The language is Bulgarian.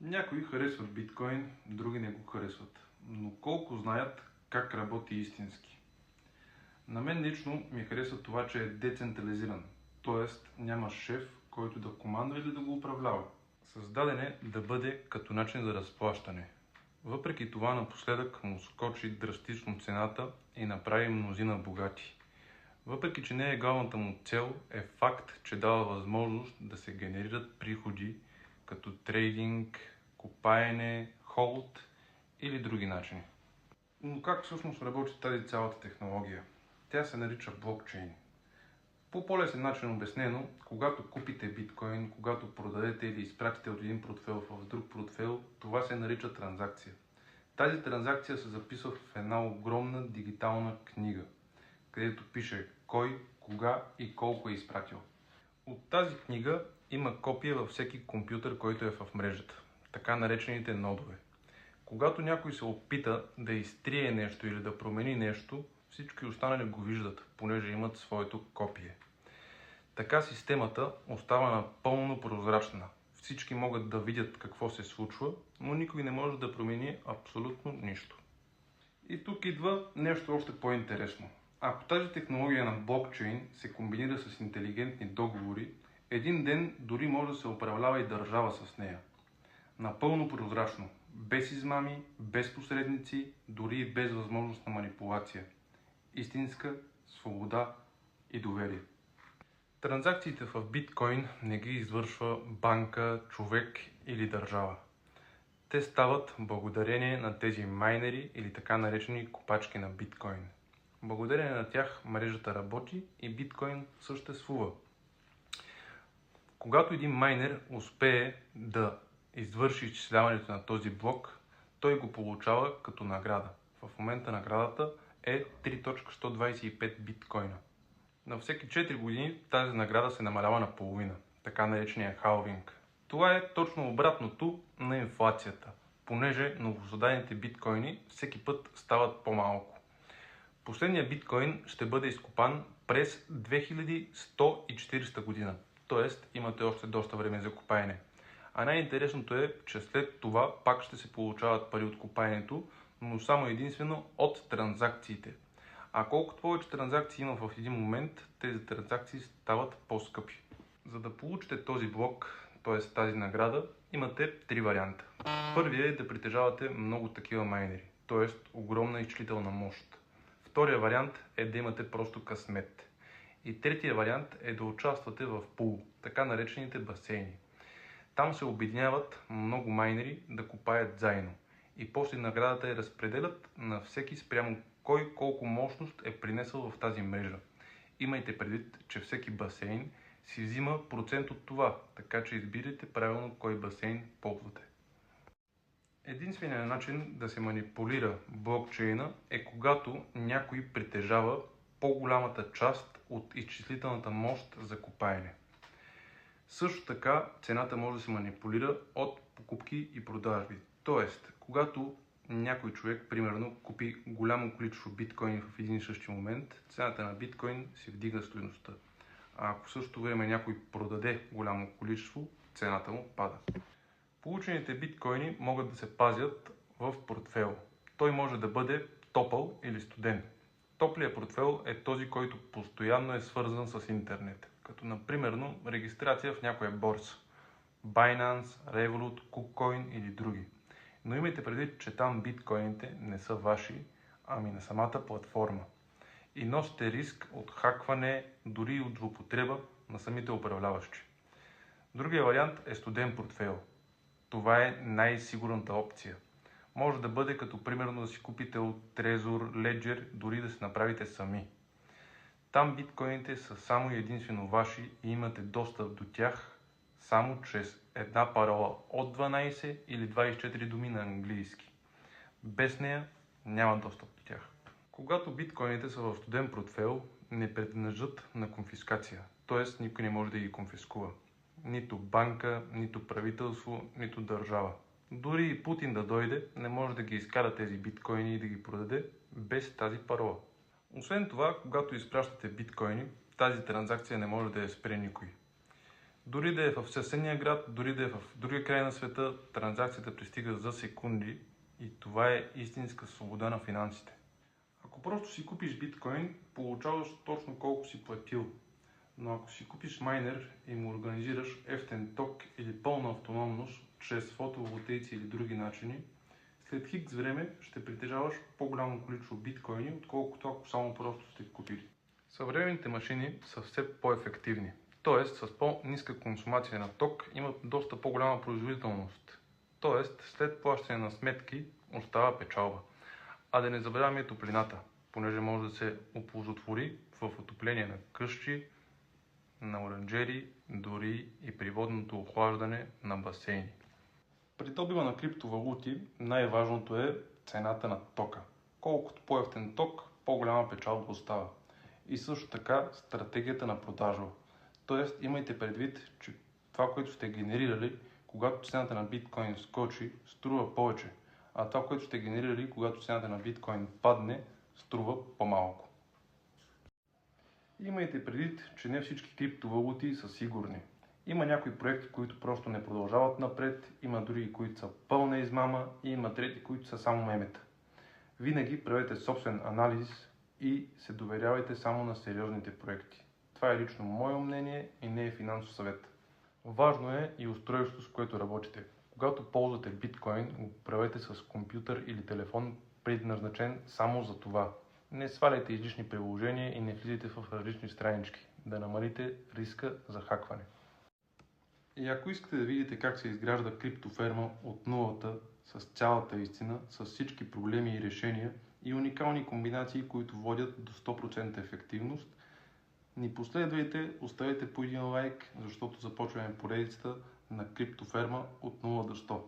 Някои харесват биткоин, други не го харесват. Но колко знаят как работи истински? На мен лично ми харесва това, че е децентрализиран. Т.е. няма шеф, който да командва или да го управлява. Създаден е да бъде като начин за разплащане. Въпреки това напоследък му скочи драстично цената и направи мнозина богати. Въпреки че не е главната му цел, е факт, че дава възможност да се генерират приходи като трейдинг, копаене, холд или други начини. Но как всъщност работи тази цялата технология? Тя се нарича блокчейн. По по-лесен начин обяснено, когато купите биткоин, когато продадете или изпратите от един портфейл в друг портфейл, това се нарича транзакция. Тази транзакция се записва в една огромна дигитална книга, където пише кой, кога и колко е изпратил. От тази книга има копия във всеки компютър, който е в мрежата, така наречените нодове. Когато някой се опита да изтрие нещо или да промени нещо, всички останали го виждат, понеже имат своето копие. Така системата остава напълно прозрачна. Всички могат да видят какво се случва, но никой не може да промени абсолютно нищо. И тук идва нещо още по-интересно. Ако тази технология на блокчейн се комбинира с интелигентни договори, един ден дори може да се управлява и държава с нея. Напълно прозрачно, без измами, без посредници, дори и без възможност на манипулация. Истинска свобода и доверие. Транзакциите в биткоин не ги извършва банка, човек или държава. Те стават благодарение на тези майнери или така наречени копачки на биткоин. Благодарение на тях мрежата работи и биткоин съществува. Когато един майнер успее да извърши изчисляването на този блок, той го получава като награда. В момента наградата е 3.125 биткоина. На всеки 4 години тази награда се намалява на половина, така наречения халвинг. Това е точно обратното на инфлацията, понеже новосъздадените биткоини всеки път стават по-малко. Последният биткоин ще бъде изкопан през 2140 година, т.е. имате още доста време за копаене. А най-интересното е, че след това пак ще се получават пари от копаенето, но само единствено от транзакциите. А колкото повече транзакции има в един момент, тези транзакции стават по-скъпи. За да получите този блок, т.е. тази награда, имате три варианта. Първият е да притежавате много такива майнери, т.е. огромна изчислителна мощ. Втория вариант е да имате просто късмет. И третия вариант е да участвате в пул, така наречените басейни. Там се обединяват много майнери да копаят заедно. И после наградата я разпределят на всеки спрямо кой колко мощност е принесъл в тази мрежа. Имайте предвид, че всеки басейн си взима процент от това, така че избирайте правилно кой басейн ползвате. Единственият начин да се манипулира блокчейна е когато някой притежава по-голямата част от изчислителната мощ за копаене. Също така цената може да се манипулира от покупки и продажби. Тоест, когато някой човек, примерно, купи голямо количество биткоин в един и същи момент, цената на биткоин се вдига стойността. А ако в същото време някой продаде голямо количество, цената му пада. Получените биткоини могат да се пазят в портфейл. Той може да бъде топъл или студен. Топлият портфейл е този, който постоянно е свързан с интернет, като например регистрация в някоя борса. Binance, Revolut, KuCoin или други. Но имайте предвид, че там биткоините не са ваши, ами на самата платформа. И носите риск от хакване, дори и от злоупотреба на самите управляващи. Другия вариант е студен портфейл. Това е най-сигурната опция. Може да бъде като примерно да си купите от Trezor, Ledger, дори да се направите сами. Там биткоините са само и единствено ваши и имате достъп до тях само чрез една парола от 12 или 24 думи на английски. Без нея няма достъп до тях. Когато биткоините са в студен портфейл, не принадлежат на конфискация, т.е. никой не може да ги конфискува. Нито банка, нито правителство, нито държава. Дори и Путин да дойде, не може да ги изкара тези биткоини и да ги продаде без тази парола. Освен това, когато изпращате биткоини, тази транзакция не може да я спре никой. Дори да е в съседния град, дори да е в другия край на света, транзакцията пристига за секунди и това е истинска свобода на финансите. Ако просто си купиш биткоин, получаваш точно колко си платил. Но ако си купиш майнер и му организираш ефтен ток или пълна автономност чрез фотоволтейци или други начини, след хикс време ще притежаваш по-голямо количество биткоини, отколкото ако само просто сте купили. Съвременните машини са все по-ефективни, т.е. с по-ниска консумация на ток имат доста по-голяма производителност, т.е. след плащане на сметки остава печалба. А да не забравяме топлината, понеже може да се оползотвори в отопление на къщи, на оранжери, дори и при водното охлаждане на басейни. При добива на криптовалути най-важното е цената на тока. Колкото по-евтин ток, по-голяма печалба остава. И също така стратегията на продажба. Тоест имайте предвид, че това, което сте генерирали, когато цената на биткоин скочи, струва повече. А това, което сте генерирали, когато цената на биткоин падне, струва по-малко. Имайте предвид, че не всички криптовалути са сигурни. Има някои проекти, които просто не продължават напред, има други, които са пълна измама и има трети, които са само мемета. Винаги правете собствен анализ и се доверявайте само на сериозните проекти. Това е лично мое мнение и не е финансов съвет. Важно е и устройството, с което работите. Когато ползвате биткоин, го правете с компютър или телефон, предназначен само за това. Не сваляйте излишни приложения и не влизайте в различни странички, да намалите риска за хакване. И ако искате да видите как се изгражда криптоферма от нулата, с цялата истина, с всички проблеми и решения и уникални комбинации, които водят до 100% ефективност, ни последвайте, оставете по един лайк, защото започваме поредицата на криптоферма от 0 до 100.